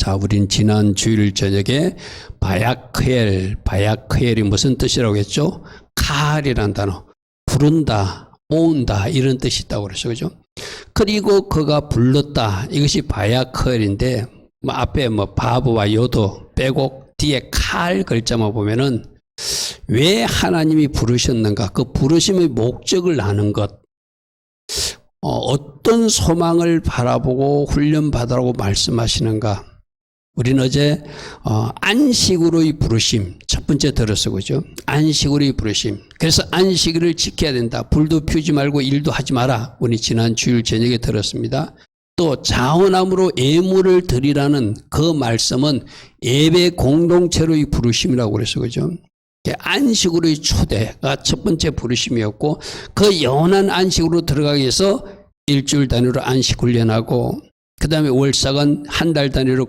자, 우린 지난 주일 저녁에 바야크엘이 무슨 뜻이라고 했죠? 칼이란 단어. 부른다, 모은다 이런 뜻이 있다고 그랬어요. 그죠? 그리고 그가 불렀다. 이것이 바야크엘인데 앞에 바브와 요도 빼고 뒤에 칼 글자만 보면은 왜 하나님이 부르셨는가? 그 부르심의 목적을 아는 것. 어떤 소망을 바라보고 훈련받으라고 말씀하시는가? 우리는 어제 안식으로의 부르심 첫 번째 들었어요. 그죠? 안식으로의 부르심. 그래서 안식일을 지켜야 된다. 불도 피우지 말고 일도 하지 마라. 우리 지난 주일 저녁에 들었습니다. 또 자원함으로 예물을 드리라는 그 말씀은 예배 공동체로의 부르심이라고 그랬어요. 그죠? 안식으로의 초대가 첫 번째 부르심이었고 그 영원한 안식으로 들어가기 위해서 일주일 단위로 안식 훈련하고 그 다음에 월삭은 한 달 단위로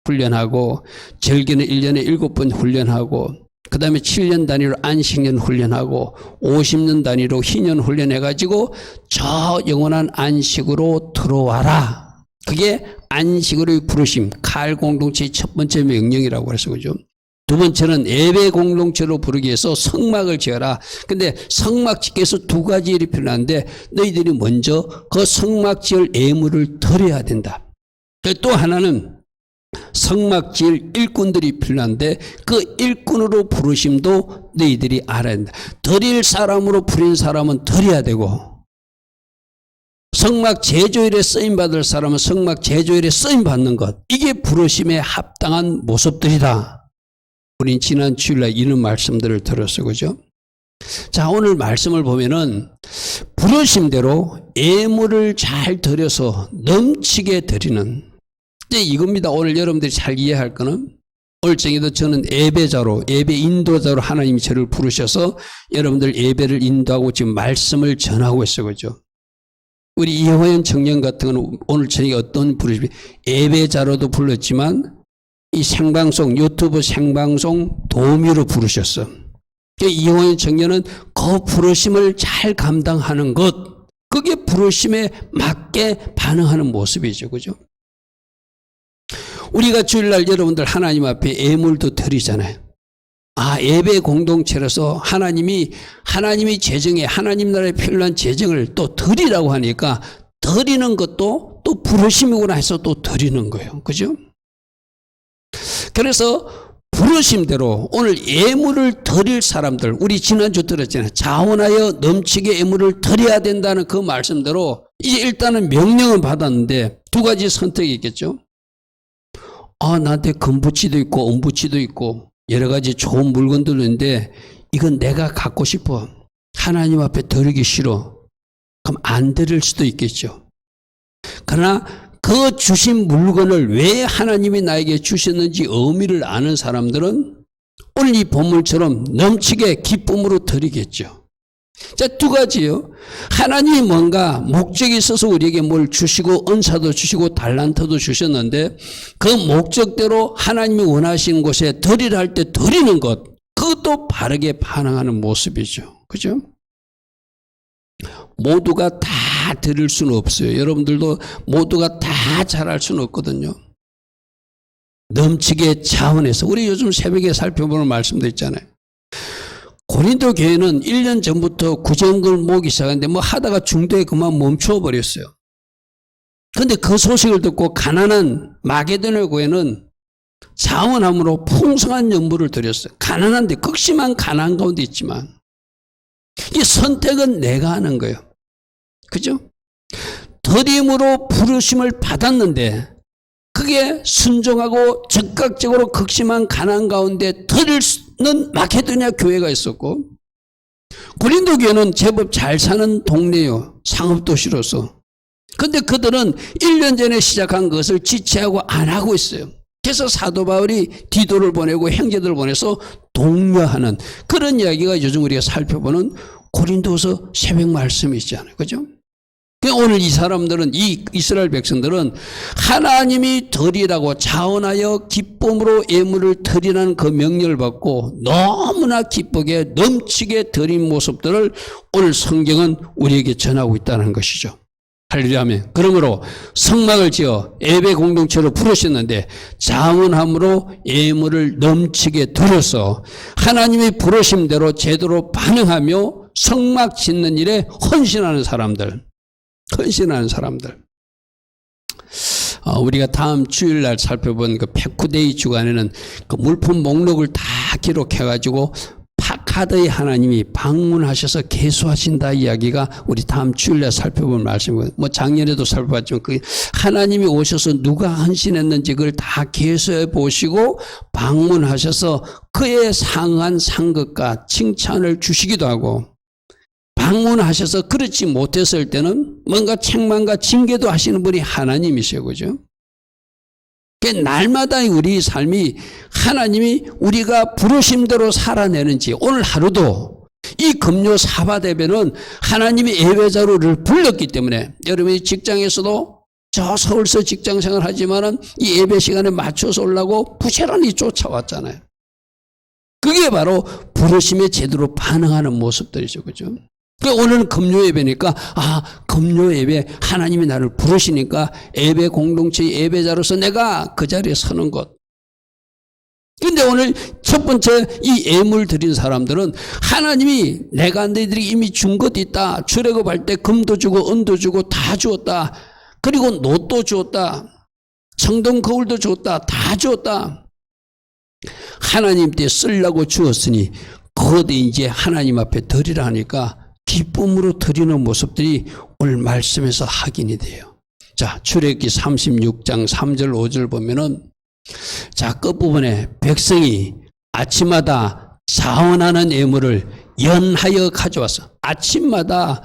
훈련하고 절기는 1년에 7번 훈련하고 그 다음에 7년 단위로 안식년 훈련하고 50년 단위로 희년 훈련해가지고 저 영원한 안식으로 들어와라. 그게 안식으로의 부르심, 칼 공동체의 첫 번째 명령이라고 그래서 그죠. 두 번째는 예배 공동체로 부르기 위해서 성막을 지어라. 근데 성막 짓기 위해서 두 가지 일이 필요한데 너희들이 먼저 그 성막 지을 예물을 드려야 된다. 또 하나는 성막 지을 일꾼들이 필요한데 그 일꾼으로 부르심도 너희들이 알아야 된다. 드릴 사람으로 부린 사람은 드려야 되고 성막 제조일에 쓰임받을 사람은 성막 제조일에 쓰임받는 것. 이게 부르심에 합당한 모습들이다. 우린 지난 주일날 이런 말씀들을 들었어요. 그죠? 자, 오늘 말씀을 보면은 부르심대로 예물을 잘 드려서 넘치게 드리는 이겁니다. 오늘 여러분들이 잘 이해할 거는 오늘 정에도 저는 예배자로 예배 인도자로 하나님이 저를 부르셔서 여러분들 예배를 인도하고 지금 말씀을 전하고 있어요. 그죠? 우리 이호연 청년 같은 건 오늘 저녁에 어떤 부르심이 예배자로도 불렀지만 이 생방송 유튜브 생방송 도우미로 부르셨어. 이호연 청년은 그 부르심을 잘 감당하는 것 그게 부르심에 맞게 반응하는 모습이죠. 그죠? 우리가 주일날 여러분들 하나님 앞에 예물도 드리잖아요. 예배 공동체라서 하나님이 재정에 하나님 나라에 필요한 재정을 또 드리라고 하니까 드리는 것도 또 부르심이구나 해서 또 드리는 거예요. 그죠? 그래서 부르심대로 오늘 예물을 드릴 사람들 우리 지난주 들었잖아요. 자원하여 넘치게 예물을 드려야 된다는 그 말씀대로 이제 일단은 명령은 받았는데 두 가지 선택이 있겠죠. 나한테 금부치도 있고 은부치도 있고 여러 가지 좋은 물건들도 있는데 이건 내가 갖고 싶어. 하나님 앞에 드리기 싫어. 그럼 안 드릴 수도 있겠죠. 그러나 그 주신 물건을 왜 하나님이 나에게 주셨는지 의미를 아는 사람들은 오늘 이 본문처럼 넘치게 기쁨으로 드리겠죠. 자, 두 가지요. 하나님이 뭔가 목적이 있어서 우리에게 뭘 주시고 은사도 주시고 달란트도 주셨는데 그 목적대로 하나님이 원하시는 곳에 드리라 할 때 드리는 것 그것도 바르게 반응하는 모습이죠. 그죠? 모두가 다 드릴 수는 없어요. 여러분들도 모두가 다 잘할 수는 없거든요. 넘치게 자원해서 우리 요즘 새벽에 살펴보는 말씀도 있잖아요. 고린도 교회는 1년 전부터 구정을 모으기 시작했는데 하다가 중도에 그만 멈추어 버렸어요. 그런데 그 소식을 듣고 가난한 마게도냐 교회는 자원함으로 풍성한 연부를 드렸어요. 가난한데 극심한 가난 가운데 있지만 이 선택은 내가 하는 거예요. 그죠? 드림으로 부르심을 받았는데 그게 순종하고 적극적으로 극심한 가난 가운데 드릴 수는 마케도냐 교회가 있었고 고린도 교회는 제법 잘 사는 동네요. 상업도시로서. 그런데 그들은 1년 전에 시작한 것을 지체하고 안 하고 있어요. 그래서 사도 바울이 디도를 보내고 형제들을 보내서 독려하는 그런 이야기가 요즘 우리가 살펴보는 고린도서 새벽 말씀이 있잖아요. 그죠? 오늘 이 사람들은 이 이스라엘 백성들은 하나님이 드리라고 자원하여 기쁨으로 예물을 드리라는 그 명령을 받고 너무나 기쁘게 넘치게 드린 모습들을 오늘 성경은 우리에게 전하고 있다는 것이죠. 할렐루야 하면. 그러므로 성막을 지어 예배 공동체로 부르셨는데 자원함으로 예물을 넘치게 드려서 하나님의 부르심대로 제대로 반응하며 성막 짓는 일에 헌신하는 사람들. 우리가 다음 주일날 살펴본 그 페쿠데이 주간에는 그 물품 목록을 다 기록해가지고 파카드의 하나님이 방문하셔서 계수하신다 이야기가 우리 다음 주일날 살펴본 말씀이고요. 뭐 작년에도 살펴봤지만 그 하나님이 오셔서 누가 헌신했는지 그걸 다 계수해 보시고 방문하셔서 그에 상한 상급과 칭찬을 주시기도 하고 방문하셔서 그렇지 못했을 때는 뭔가 책망과 징계도 하시는 분이 하나님이세요. 그죠? 날마다 우리 삶이 하나님이 우리가 부르심대로 살아내는지 오늘 하루도 이 금요 사bat 예배는 하나님이 예배자로 우리를 불렀기 때문에 여러분이 직장에서도 저 서울서 직장생활 하지만은 이 예배 시간에 맞춰서 오려고 부지런히 쫓아왔잖아요. 그게 바로 부르심에 제대로 반응하는 모습들이죠. 그죠? 오늘은 금요 예배니까 금요 예배 하나님이 나를 부르시니까 예배 공동체 예배자로서 내가 그 자리에 서는 것. 근데 오늘 첫 번째 이 예물 드린 사람들은 하나님이 내가 너희들이 이미 준 것 있다. 출애굽할 때 금도 주고 은도 주고 다 주었다. 그리고 놋도 주었다. 청동 거울도 주었다. 다 주었다. 하나님 때 쓰려고 주었으니 그것도 이제 하나님 앞에 드리라 하니까 기쁨으로 드리는 모습들이 오늘 말씀에서 확인이 돼요. 자, 출애굽기 36장 3절 5절 보면은 자, 끝부분에 백성이 아침마다 자원하는 예물을 연하여 가져왔어. 아침마다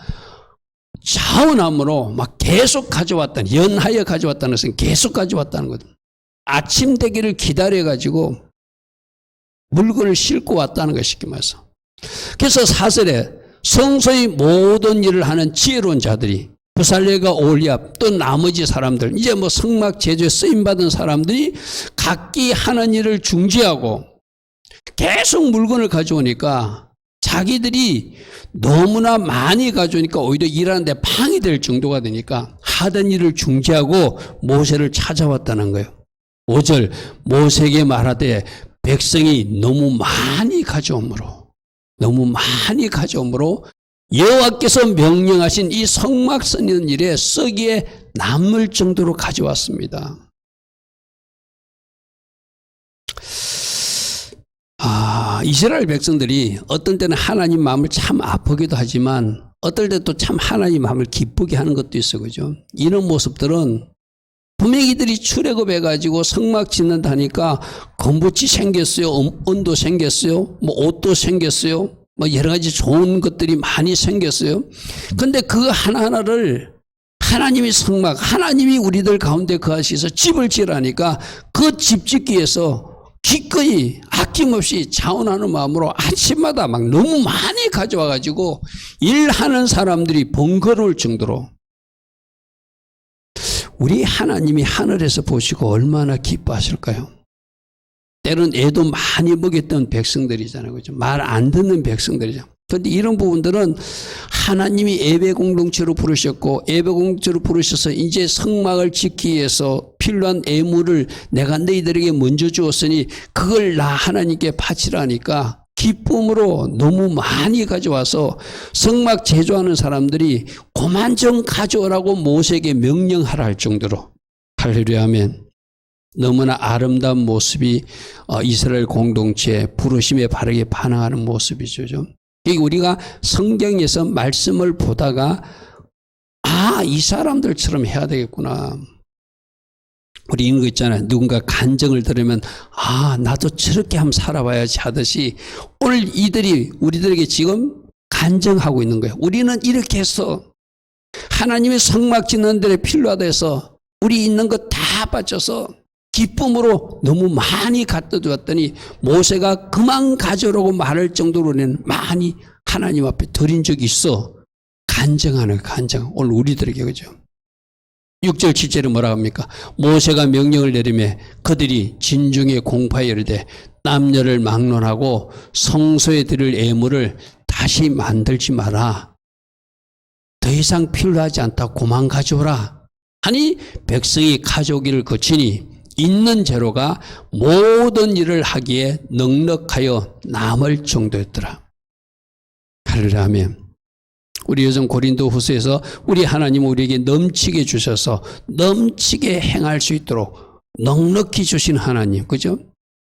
자원함으로 막 계속 가져왔다는, 연하여 가져왔다는 것은 계속 가져왔다는 거죠. 아침 되기를 기다려가지고 물건을 싣고 왔다는 것 쉽게 말해서. 그래서 4절에 성소의 모든 일을 하는 지혜로운 자들이 부살레가 올리압 또 나머지 사람들 이제 뭐 성막 제조에 쓰임받은 사람들이 각기 하는 일을 중지하고 계속 물건을 가져오니까 자기들이 너무나 많이 가져오니까 오히려 일하는데 방해될 정도가 되니까 하던 일을 중지하고 모세를 찾아왔다는 거예요. 5절 모세에게 말하되 백성이 너무 많이 가져오므로 여호와께서 명령하신 이 성막 쓰는 일에 썩이에 남을 정도로 가져왔습니다. 이스라엘 백성들이 어떤 때는 하나님 마음을 참 아프기도 하지만 어떨 때 또 참 하나님 마음을 기쁘게 하는 것도 있어. 그죠? 이런 모습들은 분명히 이들이 출애굽해가지고 성막 짓는다니까 건부치 생겼어요. 은도 생겼어요. 뭐 옷도 생겼어요. 뭐 여러 가지 좋은 것들이 많이 생겼어요. 근데 그 하나하나를 하나님이 성막, 하나님이 우리들 가운데 거하시서 집을 지으라니까 그 집 짓기 위해서 기꺼이 아낌없이 자원하는 마음으로 아침마다 막 너무 많이 가져와가지고 일하는 사람들이 번거로울 정도로 우리 하나님이 하늘에서 보시고 얼마나 기뻐하실까요? 때론 애도 많이 먹였던 백성들이잖아요. 그죠? 말 안 듣는 백성들이잖아요. 그런데 이런 부분들은 하나님이 예배 공동체로 부르셨고 예배 공동체로 부르셔서 이제 성막을 짓기 위해서 필요한 예물을 내가 너희들에게 먼저 주었으니 그걸 나 하나님께 바치라니까 기쁨으로 너무 많이 가져와서 성막 제조하는 사람들이 그만 좀 가져오라고 모세에게 명령하라 할 정도로 할렐루야 아멘. 너무나 아름다운 모습이 이스라엘 공동체의 부르심에 바르게 반응하는 모습이죠. 우리가 성경에서 말씀을 보다가 이 사람들처럼 해야 되겠구나. 우리 이런 거 있잖아요. 누군가 간증을 들으면 나도 저렇게 한번 살아봐야지 하듯이 오늘 우리들에게 지금 간증하고 있는 거예요. 우리는 이렇게 해서 하나님의 성막 짓는 데에 필요하다 해서 우리 있는 거 다 바쳐서 기쁨으로 너무 많이 갖다 주었더니 모세가 그만 가져오라고 말할 정도로는 많이 하나님 앞에 드린 적이 있어. 간증하는 간증. 오늘 우리들에게 그죠. 6절 7절에 뭐라 합니까? 모세가 명령을 내리매 그들이 진중에 공파에 이르되 남녀를 막론하고 성소에 드릴 예물을 다시 만들지 마라. 더 이상 필요하지 않다. 그만 가져오라. 하니 백성이 가져오기를 거치니 있는 재료가 모든 일을 하기에 넉넉하여 남을 정도였더라. 할렐루야 아멘. 우리 요즘 고린도 후서에서 우리 하나님은 우리에게 넘치게 주셔서 넘치게 행할 수 있도록 넉넉히 주신 하나님, 그죠?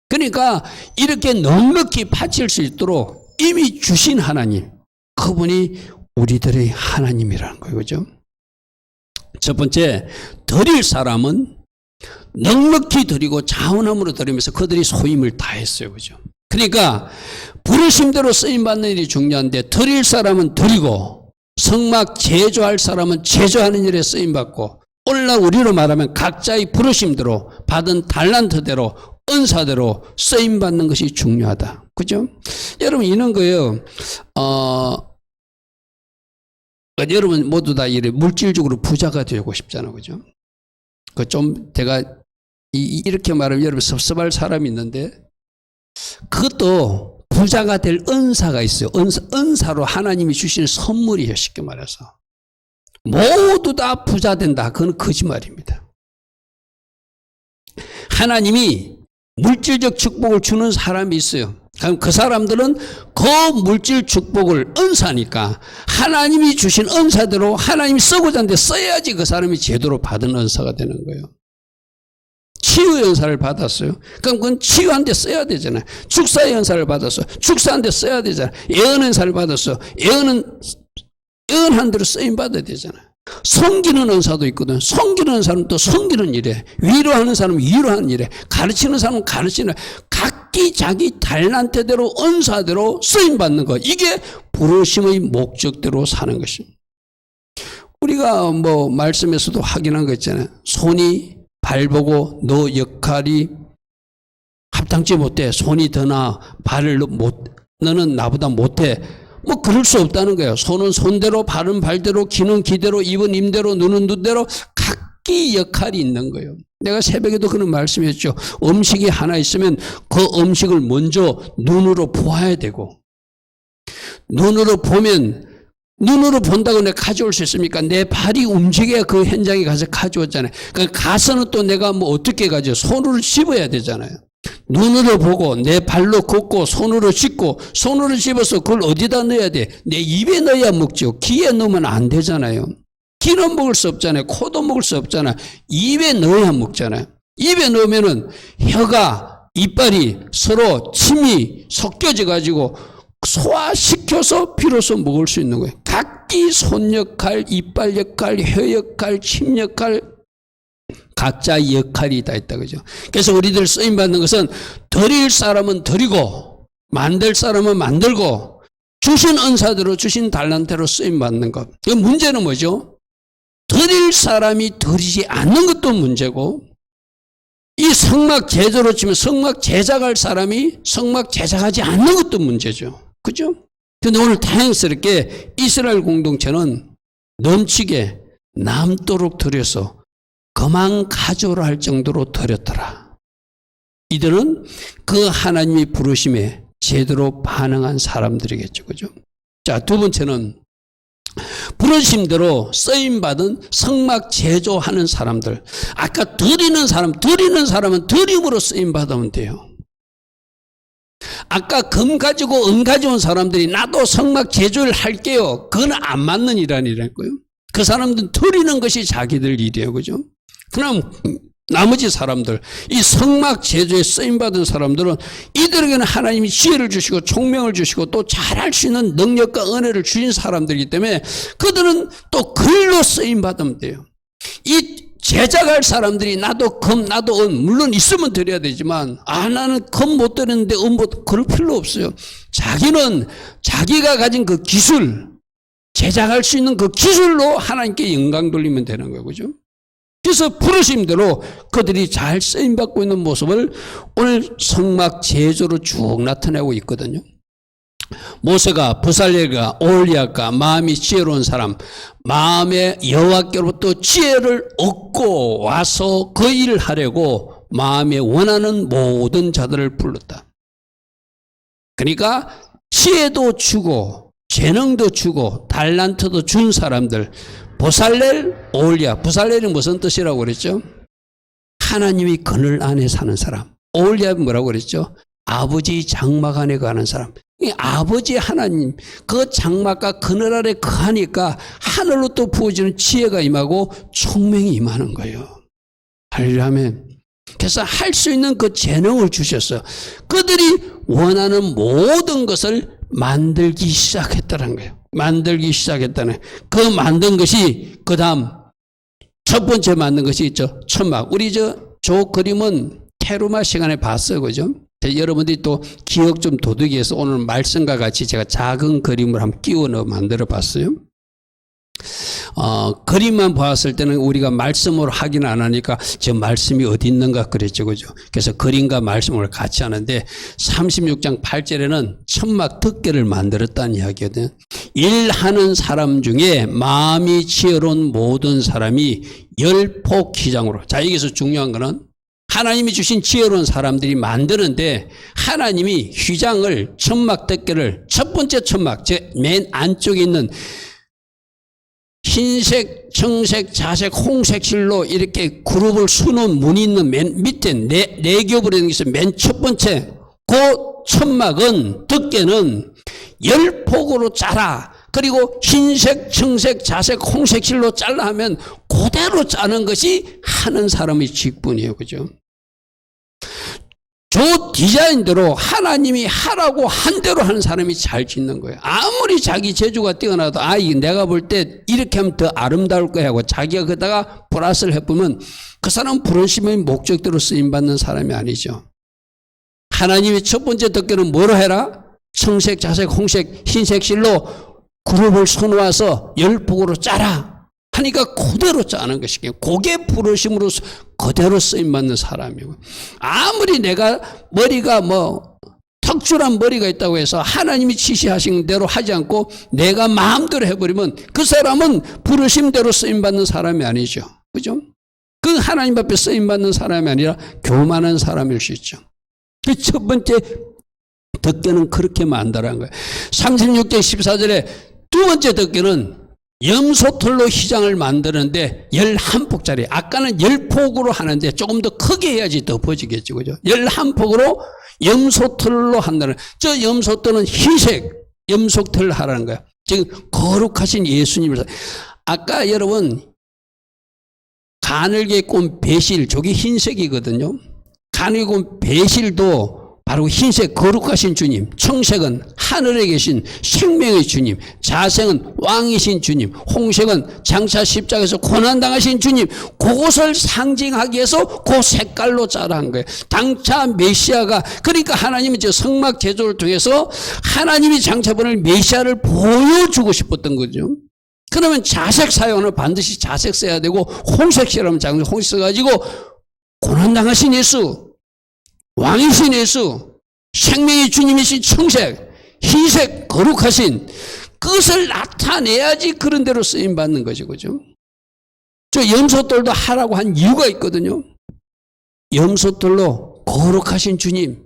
그러니까 이렇게 넉넉히 바칠 수 있도록 이미 주신 하나님, 그분이 우리들의 하나님이라는 거예요, 그죠? 첫 번째, 드릴 사람은 넉넉히 드리고 자원함으로 드리면서 그들이 소임을 다했어요, 그죠? 그러니까 부르심대로 쓰임받는 일이 중요한데 드릴 사람은 드리고 성막 제조할 사람은 제조하는 일에 쓰임받고 오늘날 우리로 말하면 각자의 부르심대로 받은 달란트대로 은사대로 쓰임받는 것이 중요하다. 그죠? 여러분 이런 거예요. 여러분 모두 다 이래 물질적으로 부자가 되고 싶잖아. 그죠? 그 좀 제가 이렇게 말하면 여러분 섭섭할 사람이 있는데 그것도 부자가 될 은사가 있어요. 은사로 하나님이 주시는 선물이에요. 쉽게 말해서. 모두 다 부자 된다. 그건 거짓말입니다. 하나님이 물질적 축복을 주는 사람이 있어요. 그럼 그 사람들은 그 물질 축복을 은사니까 하나님이 주신 은사대로 하나님이 쓰고자 하는데 써야지 그 사람이 제대로 받은 은사가 되는 거예요. 치유의 은사를 받았어요. 그럼 그건 치유한 데 써야 되잖아요. 축사의 은사를 받았어요. 축사한 데 써야 되잖아요. 예언 은사를 받았어요. 예언한 대로 쓰임 받아야 되잖아요. 섬기는 은사도 있거든. 섬기는 사람은 또 섬기는 일에, 위로하는 사람은 위로하는 일에, 가르치는 사람은 가르치는 일에, 각기 자기 달란트대로 은사대로 쓰임 받는 것. 이게 부르심의 목적대로 사는 것입니다. 우리가 뭐 말씀에서도 확인한 거 있잖아요. 손이 발 보고 너 역할이 합당치 못해. 손이 더 나아. 발을 너는 나보다 못해. 뭐 그럴 수 없다는 거예요. 손은 손대로, 발은 발대로, 귀는 귀대로, 입은 입대로, 눈은 눈대로 각기 역할이 있는 거예요. 내가 새벽에도 그런 말씀했죠. 음식이 하나 있으면 그 음식을 먼저 눈으로 보아야 되고 눈으로 보면 눈으로 본다고 내가 가져올 수 있습니까? 내 발이 움직여야 그 현장에 가서 가져왔잖아요. 그러니까 가서는 또 내가 뭐 어떻게 가져? 손으로 씹어야 되잖아요. 눈으로 보고 내 발로 걷고 손으로 씹고 손으로 씹어서 그걸 어디다 넣어야 돼? 내 입에 넣어야 먹죠. 귀에 넣으면 안 되잖아요. 귀는 먹을 수 없잖아요. 코도 먹을 수 없잖아요. 입에 넣어야 먹잖아요. 입에 넣으면은 혀가 이빨이 서로 침이 섞여져 가지고 소화시켜서 비로소 먹을 수 있는 거예요. 각기 손 역할, 이빨 역할, 혀 역할, 침 역할, 각자 역할이 다 있다 그죠. 그래서 우리들 쓰임 받는 것은 드릴 사람은 드리고 만들 사람은 만들고 주신 은사대로 주신 달란트로 쓰임 받는 것. 그 문제는 뭐죠? 드릴 사람이 드리지 않는 것도 문제고 이 성막 제조로 치면 성막 제작할 사람이 성막 제작하지 않는 것도 문제죠. 그죠? 근데 오늘 다행스럽게 이스라엘 공동체는 넘치게 남도록 드려서 그만 가져오라 할 정도로 드렸더라. 이들은 그 하나님의 부르심에 제대로 반응한 사람들이겠죠. 그죠? 자, 두 번째는 부르심대로 쓰임받은 성막 제조하는 사람들. 아까 드리는 사람은 드림으로 쓰임받으면 돼요. 아까 금 가지고 은 가져온 사람들이 나도 성막 제조를 할게요. 그건 안 맞는 일이라니까요. 그 사람들은 드리는 것이 자기들 일이에요. 그죠? 그럼 나머지 사람들, 이 성막 제조에 쓰임받은 사람들은 이들에게는 하나님이 지혜를 주시고 총명을 주시고 또 잘할 수 있는 능력과 은혜를 주신 사람들이기 때문에 그들은 또 글로 쓰임받으면 돼요. 이 제작할 사람들이 나도 금, 나도 은, 물론 있으면 드려야 되지만 나는 금 못 드리는데 은 못, 그럴 필요 없어요. 자기는 자기가 가진 그 기술, 제작할 수 있는 그 기술로 하나님께 영광 돌리면 되는 거예요. 그죠? 그래서 부르심대로 그들이 잘 쓰임받고 있는 모습을 오늘 성막 제조로 쭉 나타내고 있거든요. 모세가 부살렐과 오홀리압과 마음이 지혜로운 사람, 마음에 여호와께로부터 지혜를 얻고 와서 그 일을 하려고 마음에 원하는 모든 자들을 불렀다. 그러니까 지혜도 주고 재능도 주고 달란트도 준 사람들, 보살렐, 오홀리압. 보살렐이 무슨 뜻이라고 그랬죠? 하나님이 그늘 안에 사는 사람. 오홀리압이 뭐라고 그랬죠? 아버지 장막 안에 가는 사람. 이 아버지 하나님, 그 장막과 그늘 아래 거하니까 하늘로 또 부어지는 지혜가 임하고 총명이 임하는 거예요. 할렐루야. 그래서 할 수 있는 그 재능을 주셨어요. 그들이 원하는 모든 것을 만들기 시작했다는 거예요. 만들기 시작했다는 거예요. 그 만든 것이 그 다음 첫 번째 만든 것이 있죠. 천막. 우리 저 그림은 테루마 시간에 봤어요. 그죠? 여러분들이 또 기억 좀 도둑이 해서 오늘 말씀과 같이 제가 작은 그림을 한번 끼워 넣어 만들어 봤어요. 그림만 보았을 때는 우리가 말씀으로 확인 안 하니까 저 말씀이 어디 있는가 그랬죠. 그죠? 그래서 그림과 말씀을 같이 하는데 36장 8절에는 천막 덮개를 만들었다는 이야기거든요. 일하는 사람 중에 마음이 지혜로운 모든 사람이 열폭 기장으로. 자, 여기서 중요한 거는 하나님이 주신 지혜로운 사람들이 만드는데 하나님이 휘장을 천막 덮개를 첫 번째 천막, 제 맨 안쪽에 있는 흰색, 청색, 자색, 홍색 실로 이렇게 그룹을 수놓은 문이 있는 맨 밑에 네 겹으로 된 게 있어요. 맨 첫 번째 그 천막은 덮개는 10폭으로 짜라. 그리고 흰색, 청색, 자색, 홍색 실로 잘라 하면 그대로 짜는 것이 하는 사람의 직분이에요. 그죠? 저 디자인대로 하나님이 하라고 한 대로 하는 사람이 잘 짓는 거예요. 아무리 자기 재주가 뛰어나도 이게 내가 볼 때 이렇게 하면 더 아름다울 거야 하고 자기가 거기다가 플러스를 해보면 그 사람은 부르심의 목적대로 쓰임받는 사람이 아니죠. 하나님이 첫 번째 덮개는 뭐로 해라? 청색, 자색, 홍색, 흰색 실로 그룹을 서놓아서 10폭으로 짜라 하니까 그대로 짜는 것이에요. 그게 부르심으로 그대로 쓰임받는 사람이고, 아무리 내가 머리가 특출한 머리가 있다고 해서 하나님이 지시하신 대로 하지 않고 내가 마음대로 해버리면 그 사람은 부르심대로 쓰임받는 사람이 아니죠. 그죠? 그 하나님 앞에 쓰임받는 사람이 아니라 교만한 사람일 수 있죠. 그 첫 번째 덮개는 그렇게 만들어간 거예요. 36장 14절에 두 번째 덮개는 염소털로 휘장을 만드는데 11폭짜리. 아까는 10폭으로 하는데 조금 더 크게 해야지 더 퍼지겠죠. 그죠? 11폭으로 염소털로 한다는. 저 염소털은 흰색 염소털 하라는 거야. 지금 거룩하신 예수님을. 아까 여러분 가늘게 꼰 배실, 저게 흰색이거든요. 가늘게 꼰 배실도 바로 흰색 거룩하신 주님, 청색은 하늘에 계신 생명의 주님, 자색은 왕이신 주님, 홍색은 장차 십자가에서 고난당하신 주님, 그것을 상징하기 위해서 그 색깔로 짜라한 거예요. 당차 메시아가, 그러니까 하나님은 저 성막 제조를 통해서 하나님이 장차 보낼 메시아를 보여주고 싶었던 거죠. 그러면 자색 사용은 반드시 자색 써야 되고, 홍색 싫으면 홍색 써가지고 고난당하신 예수, 왕이신 예수, 생명의 주님이신 청색, 흰색, 거룩하신 그것을 나타내야지 그런 대로 쓰임받는 거죠. 그죠? 저 염소털도 하라고 한 이유가 있거든요. 염소털로 거룩하신 주님,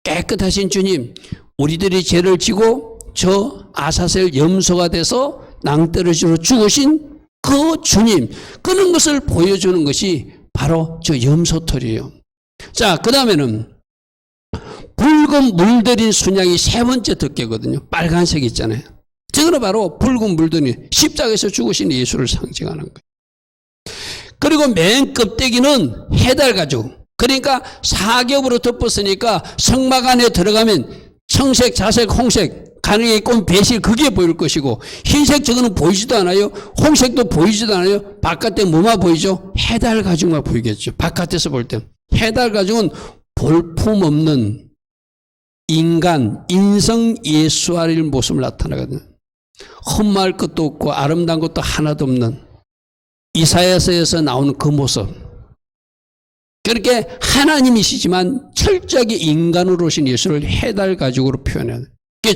깨끗하신 주님, 우리들이 죄를 지고 저 아사셀 염소가 돼서 낭떠러지로 죽으신 그 주님, 그런 것을 보여주는 것이 바로 저 염소털이에요. 자, 그 다음에는 붉은 물들인 순양이 세 번째 덮개거든요. 빨간색 있잖아요. 저거는 바로 붉은 물들인 십자가에서 죽으신 예수를 상징하는 거예요. 그리고 맨 껍데기는 해달 가죽. 그러니까 사겹으로 덮었으니까 성막 안에 들어가면 청색, 자색, 홍색, 가능에 꼰 배실 그게 보일 것이고, 흰색 저거는 보이지도 않아요. 홍색도 보이지도 않아요. 바깥에 뭐만 보이죠? 해달 가죽만 보이겠죠. 바깥에서 볼 때. 해달 가죽은 볼품없는 인간, 인성 예수아릴 모습을 나타나거든요. 흠마할 것도 없고 아름다운 것도 하나도 없는 이사야서에서 나오는 그 모습. 그렇게 하나님이시지만 철저하게 인간으로 오신 예수를 해달 가죽으로 표현해요.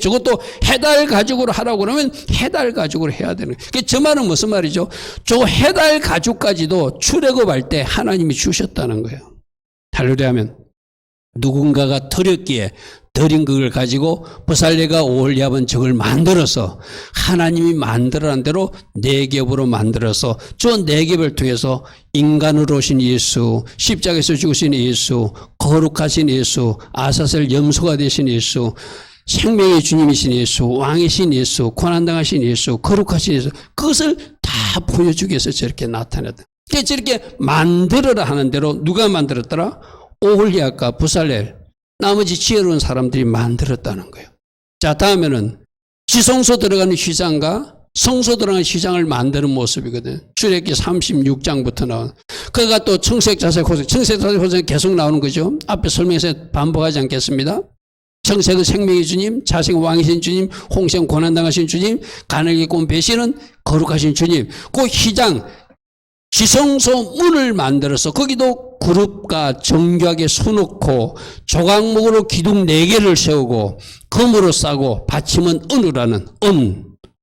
저것도 해달 가죽으로 하라고 그러면 해달 가죽으로 해야 되는 거예요. 저 말은 무슨 말이죠? 저 해달 가죽까지도 출애굽할 때 하나님이 주셨다는 거예요. 할렐루야 하면. 누군가가 드렸기에 드린 그걸 가지고 부살레가 오홀리압은 저걸 만들어서 하나님이 만들어낸 대로 네겝으로 만들어서 저 네겝을 통해서 인간으로 오신 예수, 십자가에서 죽으신 예수, 거룩하신 예수, 아사셀 염소가 되신 예수, 생명의 주님이신 예수, 왕이신 예수, 고난당하신 예수, 거룩하신 예수, 그것을 다 보여주기 위해서 저렇게 나타냈다. 저렇게 만들어라 하는 대로 누가 만들었더라? 오홀리압과 부살렐, 나머지 지혜로운 사람들이 만들었다는 거예요. 자, 다음에는 지성소 들어가는 휘장과 성소 들어가는 휘장을 만드는 모습이거든요. 출애굽기 36장부터 나온. 그가 또 청색, 자색, 호색. 청색, 자색, 호색 계속 나오는 거죠. 앞에 설명해서 반복하지 않겠습니다. 청색은 생명의 주님, 자색은 왕이신 주님, 홍색은 고난당하신 주님, 가늘게 꼰 배신은 거룩하신 주님. 그 휘장, 지성소 문을 만들어서 거기도 그룹과 정교하게 수놓고 조각목으로 기둥 4개를 세우고 금으로 싸고 받침은 은우라는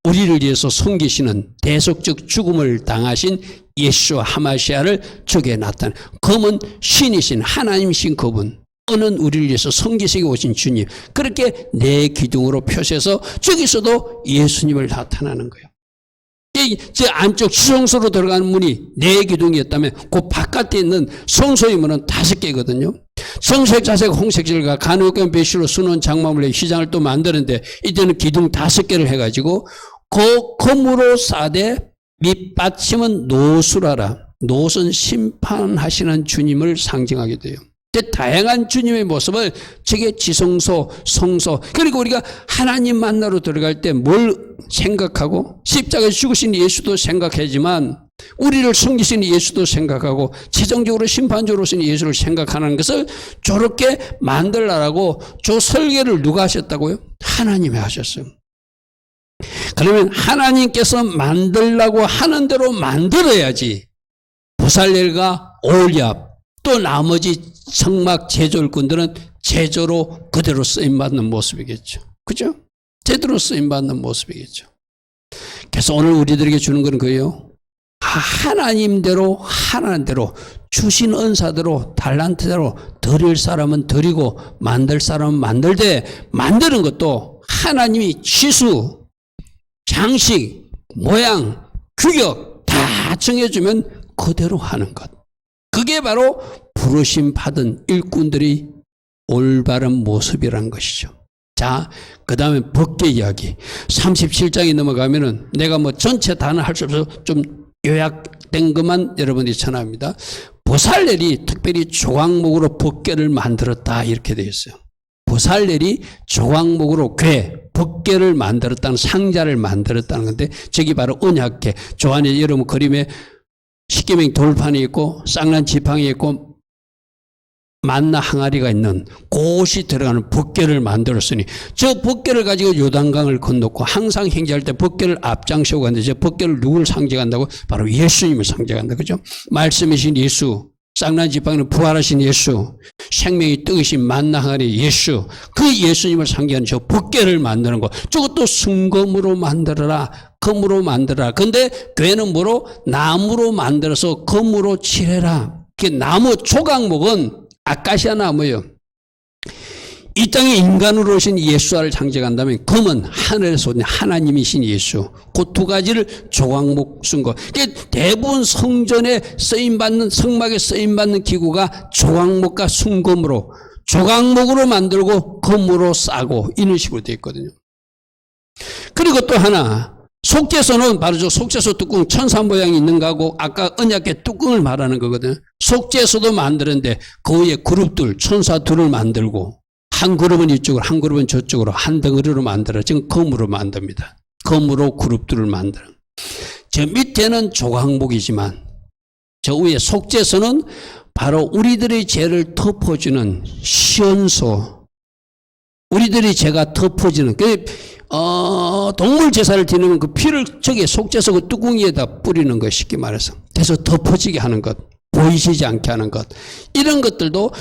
우리를 위해서 섬기시는 대속적 죽음을 당하신 예수와 하마시아를 저기에 나타내. 금은 신이신 하나님이신 그분, 은은 우리를 위해서 섬기시게 오신 주님. 그렇게 4기둥으로 표시해서 저기서도 예수님을 나타나는 거예요. 저 안쪽 지성소로 들어가는 문이 4기둥이었다면 그 바깥에 있는 성소의 문은 5개거든요. 청색, 자색, 홍색질과 간혹한 배시로 수놓은 장마물의 휘장을 또 만드는데 이때는 기둥 5개를 해가지고 그 금으로 싸되 밑받침은 노수라라. 노는 심판하시는 주님을 상징하게 돼요. 다양한 주님의 모습을 저게 지성소, 성소. 그리고 우리가 하나님 만나러 들어갈 때 뭘 생각하고 십자가에 죽으신 예수도 생각하지만 우리를 섬기신 예수도 생각하고 최종적으로 심판주로 오신 예수를 생각하는 것을 저렇게 만들라고 저 설계를 누가 하셨다고요? 하나님이 하셨어요. 그러면 하나님께서 만들라고 하는 대로 만들어야지 부살렐과 오홀리압 또 나머지 성막 제조일꾼들은 제조로 그대로 쓰임받는 모습이겠죠. 그죠? 제대로 쓰임받는 모습이겠죠. 그래서 오늘 우리들에게 주는 건 그예요. 하나님대로 주신 은사대로 달란트대로 드릴 사람은 드리고 만들 사람은 만들되 만드는 것도 하나님이 치수, 장식, 모양, 규격 다 정해주면 그대로 하는 것. 그게 바로 부르심 받은 일꾼들이 올바른 모습이란 것이죠. 자, 그 다음에 법계 이야기. 37장에 넘어가면은 내가 뭐 전체 다는 할 수 없어서 좀 요약된 것만 여러분들이 전합니다. 부살렐이 특별히 조각목으로 법계를 만들었다 이렇게 되어 있어요. 부살렐이 조각목으로 법계를 만들었다는 상자를 만들었다는 건데 저기 바로 언약궤. 저 안에 여러분 그림에 십계명 돌판이 있고 쌍난 지팡이 있고 만나 항아리가 있는 곳이 들어가는 법궤를 만들었으니 저 법궤를 가지고 요단강을 건넜고 항상 행제할 때 법궤를 앞장서고 가는데 저 법궤를 누구를 상징한다고? 바로 예수님을 상징한다. 그죠? 말씀이신 예수, 쌍난 지팡이는 부활하신 예수, 생명이 뜨이신 만나 항아리 예수, 그 예수님을 상징하는 저 법궤를 만드는 거. 저것도 순금으로 만들어라. 금으로 만들어라. 근데 괴는 뭐로? 나무로 만들어서 금으로 칠해라. 그 나무 조각목은 아카시아 나무예요. 이 땅에 인간으로 오신 예수를 상징한다면 금은 하늘에서 온 하나님이신 예수. 그 두 가지를 조각목 쓴 거. 대부분 성전에 쓰임받는 성막에 쓰임받는 기구가 조각목과 순금으로 조각목으로 만들고 금으로 싸고 이런 식으로 되어 있거든요. 그리고 또 하나 속죄소는 바로 저 속죄소 뚜껑 천사 모양이 있는 거하고 아까 언약궤 뚜껑을 말하는 거거든요. 속죄소도 만드는데 그 위에 그룹들 천사 둘을 만들고 한 그룹은 이쪽으로 한 그룹은 저쪽으로 한 덩어리로 만들어 지금 금으로 만듭니다. 금으로 그룹들을 만들어. 저 밑에는 조각목이지만 저 위에 속죄소는 바로 우리들의 죄를 덮어주는 시온소. 우리들의 죄가 덮어지는 동물 제사를 드리면 그 피를 저기 속죄소 그 뚜껑이에다 뿌리는 것 쉽게 말해서 그래서 덮어지게 하는 것 보이시지 않게 하는 것 이런 것들도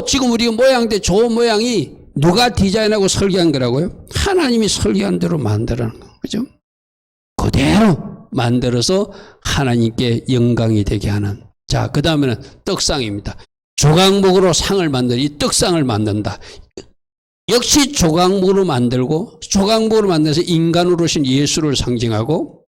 지금 우리가 모양인데 저 모양이 누가 디자인하고 설계한 거라고요? 하나님이 설계한 대로 만들어낸 거 그죠? 그대로 만들어서 하나님께 영광이 되게 하는 자 그 다음에는 떡상입니다. 조각목으로 상을 만든 이 떡상을 만든다. 역시 조각목으로 만들고 조각목으로 만들어서 인간으로 오신 예수를 상징하고,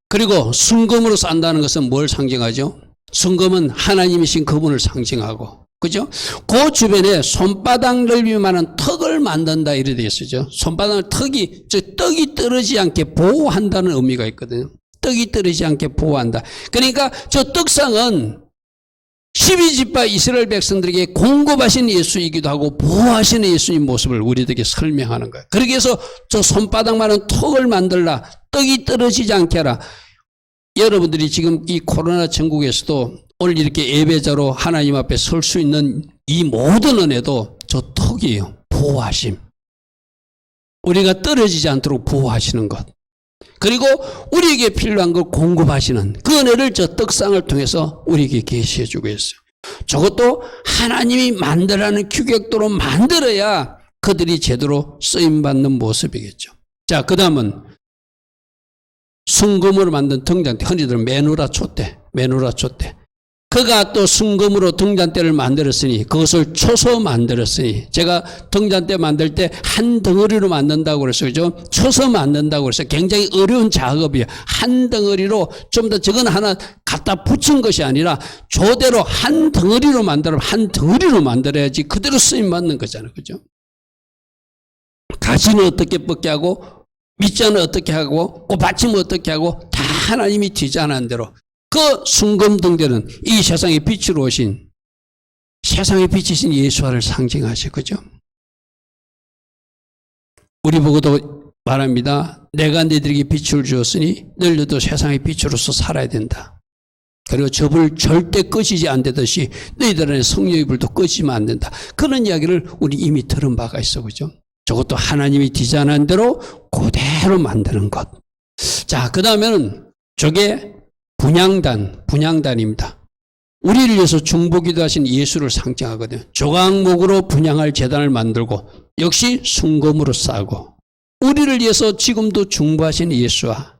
그리고 순금으로 싼다는 것은 뭘 상징하죠? 순금은 하나님이신 그분을 상징하고, 그죠? 그 주변에 손바닥 넓이만한 턱을 만든다 이래 되어 있죠. 손바닥 턱이, 떡이 떨어지지 않게 보호한다는 의미가 있거든요. 떡이 떨어지지 않게 보호한다. 그러니까 저 떡상은 12지파 이스라엘 백성들에게 공급하신 예수이기도 하고 보호하시는 예수님 모습을 우리들에게 설명하는 거예요. 그러기 위해서 저 손바닥만한 턱을 만들라, 떡이 떨어지지 않게 하라. 여러분들이 지금 이 코로나 전국에서도 오늘 이렇게 예배자로 하나님 앞에 설 수 있는 이 모든 은혜도 저 턱이에요. 보호하심. 우리가 떨어지지 않도록 보호하시는 것. 그리고 우리에게 필요한 걸 공급하시는 그 은혜를 저 떡상을 통해서 우리에게 계시해 주고 있어요. 저것도 하나님이 만들라는 규격도로 만들어야 그들이 제대로 쓰임받는 모습이겠죠. 자, 그 다음은 순금으로 만든 등잔대, 흔히들 메누라 촛대, 메누라 촛대. 그가 또 순금으로 등잔대를 만들었으니, 그것을 쳐서 만들었으니, 제가 등잔대 만들 때 한 덩어리로 만든다고 그랬어요. 그죠? 쳐서 만든다고 그랬어요. 굉장히 어려운 작업이에요. 한 덩어리로 좀 더 저건 하나 갖다 붙인 것이 아니라 저대로 한 덩어리로 만들어야지 그대로 쓰임받는 거잖아요. 그죠? 가지는 어떻게 뻗게 하고, 밑자는 어떻게 하고, 받침은 어떻게 하고, 다 하나님이 디자인한 대로. 그 순금등대는 이 세상의 빛으로 오신, 세상의 빛이신 예수와를 상징하시, 그죠? 우리 보고도 말합니다. 내가 너희들에게 빛을 주었으니 너희들도 세상의 빛으로서 살아야 된다. 그리고 저 불 절대 꺼지지 않듯이 너희들 안에 성령의 불도 꺼지면 안 된다. 그런 이야기를 우리 이미 들은 바가 있어, 그죠? 저것도 하나님이 디자인한 대로 그대로 만드는 것. 자, 그 다음에는 저게 분향단입니다. 우리를 위해서 중보기도 하신 예수를 상징하거든요. 조각목으로 분향할 제단을 만들고 역시 순금으로 싸고, 우리를 위해서 지금도 중보하신 예수와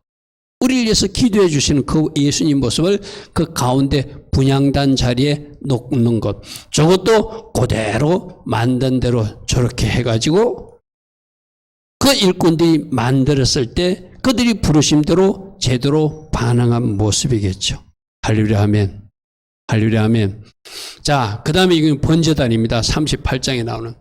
우리를 위해서 기도해 주시는 그 예수님 모습을 그 가운데 분향단 자리에 놓는 것. 저것도 그대로 만든 대로 저렇게 해가지고 그 일꾼들이 만들었을 때 그들이 부르심대로 제대로 반응한 모습이겠죠. 할렐루야 아멘. 할렐루야 아멘. 자, 그 다음에 이건 번제단입니다. 38장에 나오는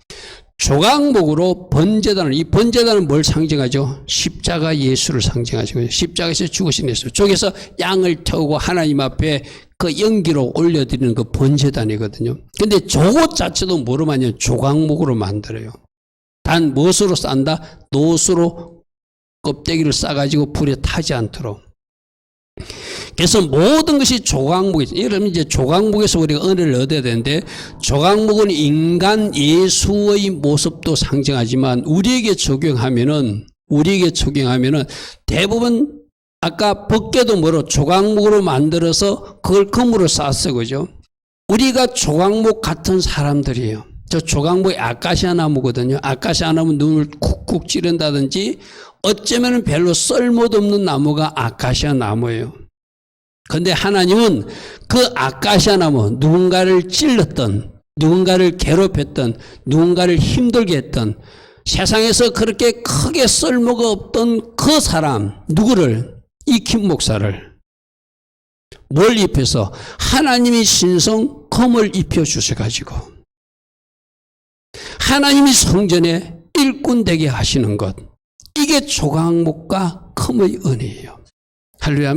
조각목으로 번제단을, 이 번제단은 뭘 상징하죠? 십자가 예수를 상징하죠. 십자가에서 죽으신 예수. 쪽에서 양을 태우고 하나님 앞에 그 연기로 올려드리는 그 번제단이거든요. 근데 저것 자체도 뭐로 만요? 조각목으로 만들어요. 단 무엇으로 싼다? 노수로 껍데기를 싸가지고 불에 타지 않도록. 그래서 모든 것이 조각목이죠. 여러분 이제 조각목에서 우리가 은혜를 얻어야 되는데, 조각목은 인간 예수의 모습도 상징하지만 우리에게 적용하면은 대부분 아까 법궤도 뭐로 조각목으로 만들어서 그걸 금으로 쌌어, 그죠? 우리가 조각목 같은 사람들이에요. 저 조각목이 아카시아 나무거든요. 아카시아 나무 눈을 쿡쿡 찌른다든지, 어쩌면 별로 쓸모도 없는 나무가 아카시아 나무예요. 그런데 하나님은 그 아카시아 나무, 누군가를 찔렀던, 누군가를 괴롭혔던, 누군가를 힘들게 했던, 세상에서 그렇게 크게 쓸모가 없던 그 사람, 누구를? 이 김 목사를 뭘 입혀서? 하나님이 신성 금을 입혀주셔가지고 하나님이 성전에 일꾼 되게 하시는 것, 이게 조각목과 금의 은혜예요. 할렐루야.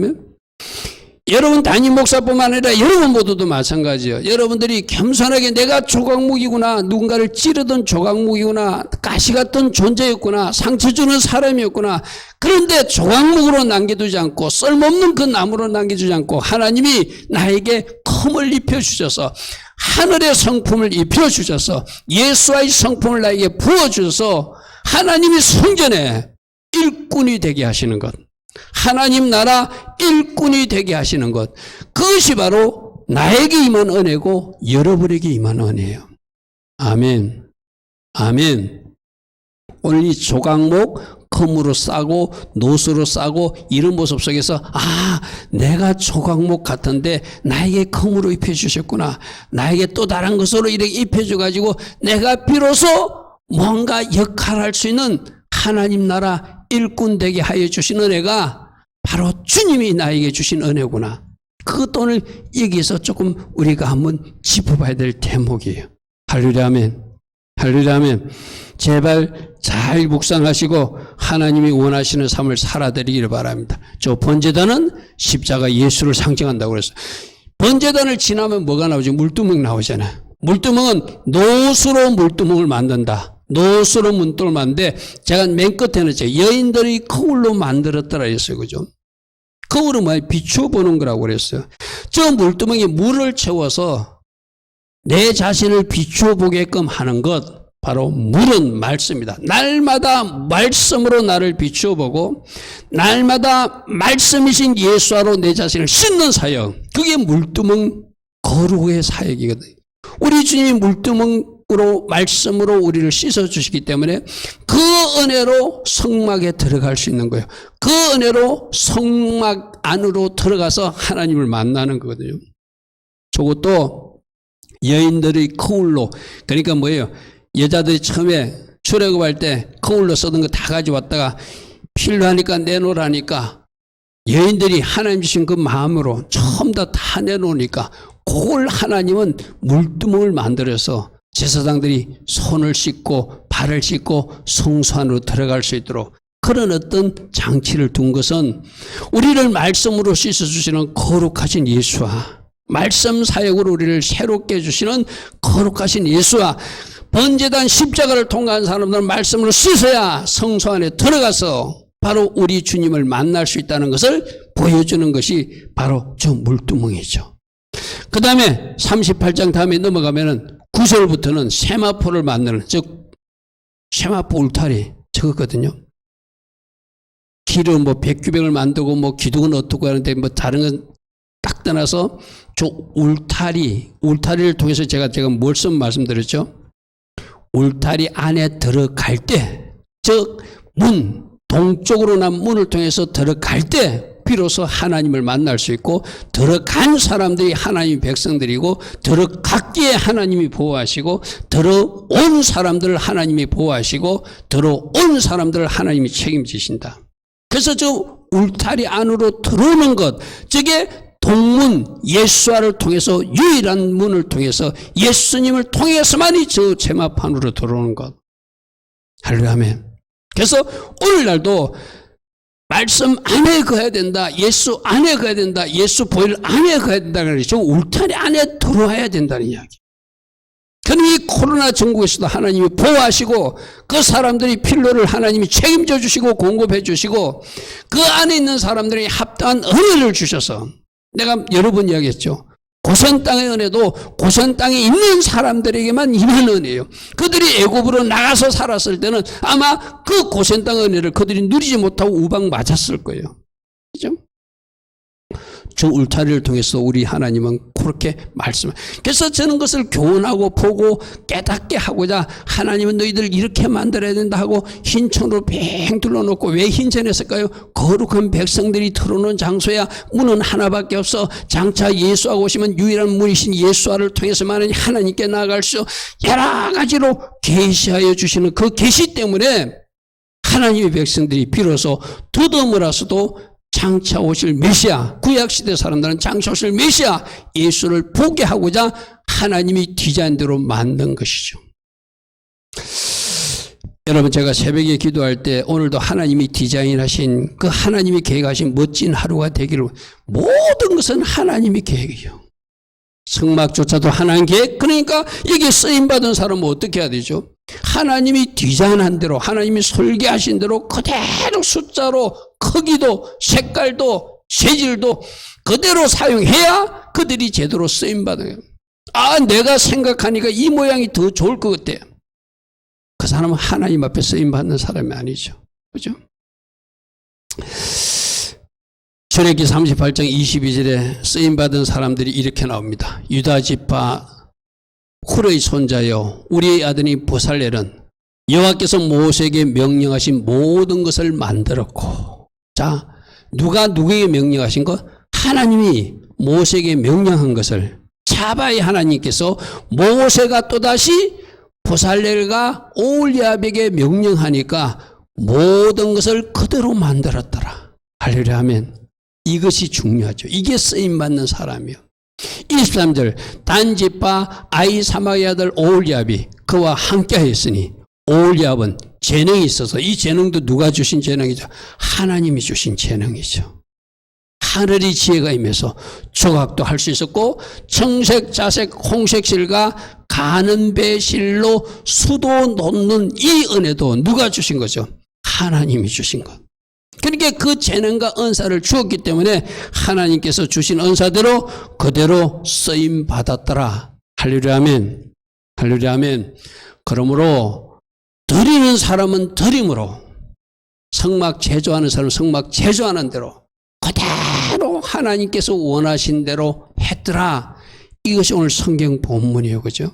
여러분 담임 목사뿐만 아니라 여러분 모두도 마찬가지예요. 여러분들이 겸손하게 내가 조각목이구나, 누군가를 찌르던 조각목이구나, 가시 같은 존재였구나, 상처 주는 사람이었구나. 그런데 조각목으로 남겨두지 않고, 쓸모없는 그 나무로 남겨두지 않고, 하나님이 나에게 금을 입혀주셔서, 하늘의 성품을 입혀주셔서, 예수와의 성품을 나에게 부어주셔서 하나님이 성전에 일꾼이 되게 하시는 것, 하나님 나라 일꾼이 되게 하시는 것, 그것이 바로 나에게 임한 은혜고 여러분에게 임한 은혜예요. 아멘. 아멘. 오늘 이 조각목 검으로 싸고 노수로 싸고 이런 모습 속에서 내가 조각목 같은데 나에게 검으로 입혀주셨구나. 나에게 또 다른 것으로 이렇게 입혀줘가지고 내가 비로소 뭔가 역할할 수 있는 하나님 나라 일꾼 되게 하여 주신 은혜가 바로 주님이 나에게 주신 은혜구나. 그것도 오늘 여기에서 조금 우리가 한번 짚어봐야 될 대목이에요. 할렐루야 아멘. 할렐루야 아멘. 제발 잘 묵상하시고 하나님이 원하시는 삶을 살아드리기를 바랍니다. 저 번제단은 십자가 예수를 상징한다고 그랬어요. 번제단을 지나면 뭐가 나오죠? 물두멍 나오잖아요. 물두멍은 노수로 물두멍을 만든다. 노수로 문두멍을 만드는데 제가 맨 끝에는 여인들이 거울로 만들었더라 했어요. 그죠? 거울은 뭐야? 비춰보는 거라고 그랬어요. 저 물두멍에 물을 채워서 내 자신을 비춰보게끔 하는 것, 바로 물은 말씀이다. 날마다 말씀으로 나를 비추어보고 날마다 말씀이신 예수로 내 자신을 씻는 사역, 그게 물두멍 거룩의 사역이거든요. 우리 주님이 물두멍으로 말씀으로 우리를 씻어주시기 때문에 그 은혜로 성막에 들어갈 수 있는 거예요. 그 은혜로 성막 안으로 들어가서 하나님을 만나는 거거든요. 저것도 여인들의 거울로, 그러니까 뭐예요? 여자들이 처음에 출애굽할 때 거울로 쓰던 거 다 가져왔다가 필요하니까 내놓으라니까 여인들이 하나님 주신 그 마음으로 처음 다 내놓으니까 그걸 하나님은 물두멍을 만들어서 제사장들이 손을 씻고 발을 씻고 성소 안으로 들어갈 수 있도록 그런 어떤 장치를 둔 것은 우리를 말씀으로 씻어주시는 거룩하신 예수와 말씀 사역으로 우리를 새롭게 해주시는 거룩하신 예수와 번제단 십자가를 통과한 사람들은 말씀으로 씻어야 성소 안에 들어가서 바로 우리 주님을 만날 수 있다는 것을 보여주는 것이 바로 저 물두멍이죠. 그 다음에 38장 다음에 넘어가면은 9절부터는 세마포를 만드는, 즉 세마포 울타리 저거거든요. 길은 뭐 백규백을 만들고 뭐 기둥은 어떻고 하는데 뭐 다른 건 딱 떠나서 저 울타리를 통해서 제가 말씀드렸죠. 울타리 안에 들어갈 때, 즉 문, 동쪽으로 난 문을 통해서 들어갈 때 비로소 하나님을 만날 수 있고, 들어간 사람들이 하나님의 백성들이고, 들어갔기에 하나님이 보호하시고, 들어온 사람들을 하나님이 보호하시고, 들어온 사람들을 하나님이 책임지신다. 그래서 저 울타리 안으로 들어오는 것, 저게 동문 예수와를 통해서, 유일한 문을 통해서 예수님을 통해서만이 저 제마판으로 들어오는 것. 할렐루야 아멘. 그래서 오늘날도 말씀 안에 거해야 된다, 예수 안에 거해야 된다, 예수 보혈 안에 거해야 된다는 저 울타리 안에 들어와야 된다는 이야기. 그럼 이 코로나 전국에서도 하나님이 보호하시고 그 사람들이 필요를 하나님이 책임져 주시고 공급해 주시고 그 안에 있는 사람들이 합당한 은혜를 주셔서, 내가 여러 번 이야기했죠. 고센 땅의 은혜도 고센 땅에 있는 사람들에게만 임한 은혜예요. 그들이 애굽으로 나가서 살았을 때는 아마 그 고센 땅의 은혜를 그들이 누리지 못하고 우박 맞았을 거예요. 그죠? 저 울타리를 통해서 우리 하나님은 그렇게 그래서 저는 것을 교훈하고 보고 깨닫게 하고자 하나님은 너희들 이렇게 만들어야 된다 하고 흰천으로 뱅 둘러놓고, 왜 흰천 했을까요? 거룩한 백성들이 들어오는 장소야. 문은 하나밖에 없어. 장차 예수하고 오시면 유일한 문이신 예수와를 통해서만은 하나님께 나아갈 수, 여러 가지로 계시하여 주시는 그 계시 때문에 하나님의 백성들이 비로소 두더물어서도 장차 오실 메시아, 구약시대 사람들은 장차 오실 메시아 예수를 보게 하고자 하나님이 디자인대로 만든 것이죠. 여러분, 제가 새벽에 기도할 때 오늘도 하나님이 디자인하신, 그 하나님이 계획하신 멋진 하루가 되기를, 모든 것은 하나님이 계획이에요. 성막조차도 하나님 계획. 그러니까 이게 쓰임받은 사람은 어떻게 해야 되죠? 하나님이 디자인한 대로, 하나님이 설계하신 대로 그대로 숫자로 크기도 색깔도 재질도 그대로 사용해야 그들이 제대로 쓰임받아요. 내가 생각하니까 이 모양이 더 좋을 것 같아요. 그 사람은 하나님 앞에 쓰임받는 사람이 아니죠. 그죠? 출애굽기 38장 22절에 쓰임받은 사람들이 이렇게 나옵니다. 유다 지파 훌의 손자여, 우리의 아들이 보살렐은 여호와께서 모세에게 명령하신 모든 것을 만들었고, 자, 누가 누구에게 명령하신 것? 하나님이 모세에게 명령한 것을 차바의 하나님께서 모세가 또다시 보살렐과 오홀리압에게 명령하니까 모든 것을 그대로 만들었더라. 할렐루야 하면 이것이 중요하죠. 이게 쓰임받는 사람이요. 23절 단지파 아이사마의 아들 오홀리압이 그와 함께 하였으니, 오홀리압은 재능이 있어서, 이 재능도 누가 주신 재능이죠? 하나님이 주신 재능이죠. 하늘이 지혜가 임해서 조각도 할 수 있었고, 청색, 자색, 홍색 실과 가는 배 실로 수도 놓는 이 은혜도 누가 주신 거죠? 하나님이 주신 것. 그러니까 그 재능과 은사를 주었기 때문에 하나님께서 주신 은사대로 그대로 쓰임 받았더라. 할렐루야 아멘. 할렐루야 아멘. 그러므로 드리는 사람은 드림으로, 성막 제조하는 사람은 성막 제조하는 대로 그대로 하나님께서 원하신 대로 했더라. 이것이 오늘 성경 본문이에요. 그죠?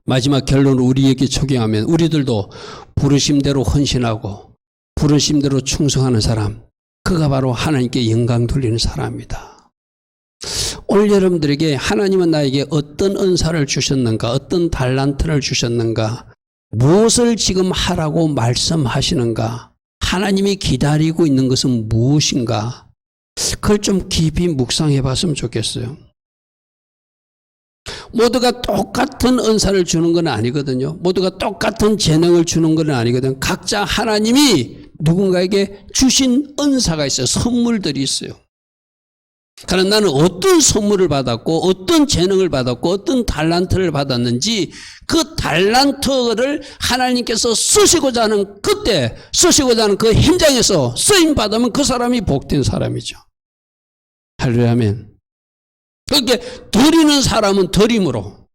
마지막 결론을 우리에게 적용하면 우리들도 부르심대로 헌신하고 부르심대로 충성하는 사람, 그가 바로 하나님께 영광 돌리는 사람입니다. 오늘 여러분들에게 하나님은 나에게 어떤 은사를 주셨는가, 어떤 달란트를 주셨는가, 무엇을 지금 하라고 말씀하시는가, 하나님이 기다리고 있는 것은 무엇인가, 그걸 좀 깊이 묵상해 봤으면 좋겠어요. 모두가 똑같은 은사를 주는 건 아니거든요. 모두가 똑같은 재능을 주는 건 아니거든요. 각자 하나님이 누군가에게 주신 은사가 있어요. 선물들이 있어요. 그러나 나는 어떤 선물을 받았고 어떤 재능을 받았고 어떤 달란트를 받았는지, 그 달란트를 하나님께서 쓰시고자 하는 그때, 쓰시고자 하는 그 현장에서 쓰임받으면 그 사람이 복된 사람이죠. 할렐루야 아멘. 그러니까 드리는 사람은 드림으로,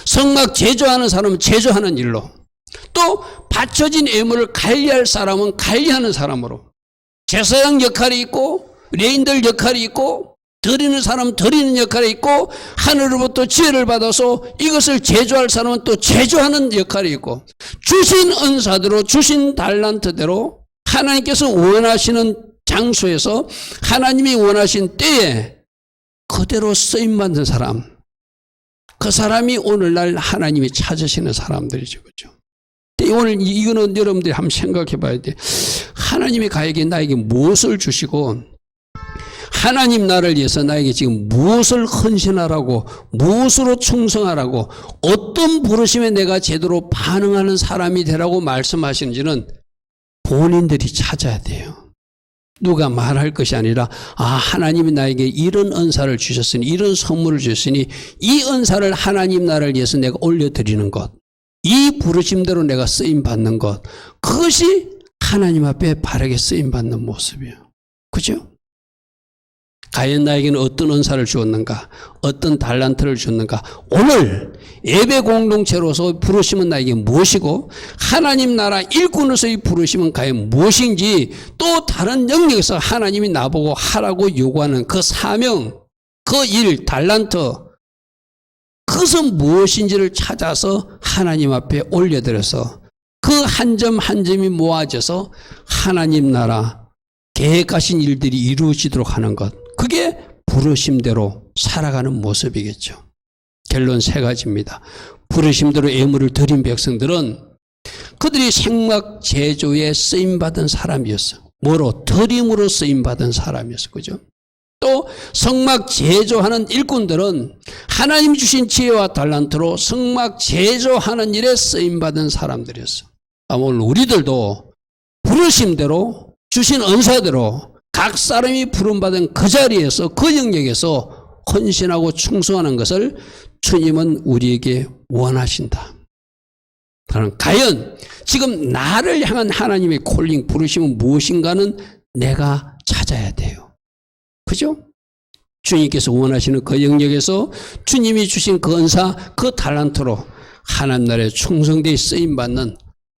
성막 제조하는 사람은 제조하는 일로, 또 바쳐진 예물을 관리할 사람은 관리하는 사람으로, 제사장 역할이 있고 레인들 역할이 있고 드리는 사람은 드리는 역할이 있고, 하늘로부터 지혜를 받아서 이것을 제조할 사람은 또 제조하는 역할이 있고, 주신 은사대로 주신 달란트대로 하나님께서 원하시는 장소에서 하나님이 원하신 때에 그대로 쓰임받는 사람, 그 사람이 오늘날 하나님이 찾으시는 사람들이죠. 그렇죠? 오늘 이거는 여러분들이 한번 생각해 봐야 돼. 하나님이 나에게 무엇을 주시고, 하나님 나를 위해서 나에게 지금 무엇을 헌신하라고, 무엇으로 충성하라고, 어떤 부르심에 내가 제대로 반응하는 사람이 되라고 말씀하시는지는 본인들이 찾아야 돼요. 누가 말할 것이 아니라, 아, 하나님이 나에게 이런 은사를 주셨으니, 이런 선물을 주셨으니 이 은사를 하나님 나라를 위해서 내가 올려드리는 것, 이 부르심대로 내가 쓰임받는 것, 그것이 하나님 앞에 바르게 쓰임받는 모습이에요. 그죠? 과연 나에게는 어떤 은사를 주었는가, 어떤 달란트를 주었는가, 오늘 예배 공동체로서 부르심은 나에게 무엇이고, 하나님 나라 일꾼으로서의 부르심은 과연 무엇인지, 또 다른 영역에서 하나님이 나보고 하라고 요구하는 그 사명, 그 일, 달란트, 그것은 무엇인지를 찾아서 하나님 앞에 올려드려서 그 한 점 한 점이 모아져서 하나님 나라 계획하신 일들이 이루어지도록 하는 것, 그게 부르심대로 살아가는 모습이겠죠. 결론 3가지입니다. 부르심대로 예물을 드린 백성들은 그들이 생막 제조에 쓰임받은 사람이었어. 뭐로? 드림으로 쓰임받은 사람이었어. 그죠? 또 성막 제조하는 일꾼들은 하나님이 주신 지혜와 달란트로 성막 제조하는 일에 쓰임받은 사람들이었어. 오늘 우리들도 부르심대로 주신 은사대로 각 사람이 부름받은 그 자리에서, 그 영역에서 헌신하고 충성하는 것을 주님은 우리에게 원하신다. 그럼 과연 지금 나를 향한 하나님의 콜링, 부르심은 무엇인가는 내가 찾아야 돼요. 그죠? 주님께서 원하시는 그 영역에서 주님이 주신 그 은사, 그 달란트로 하나님 나라에 충성되이 쓰임받는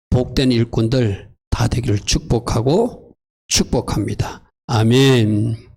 복된 일꾼들 다 되기를 축복하고 축복합니다. 아멘.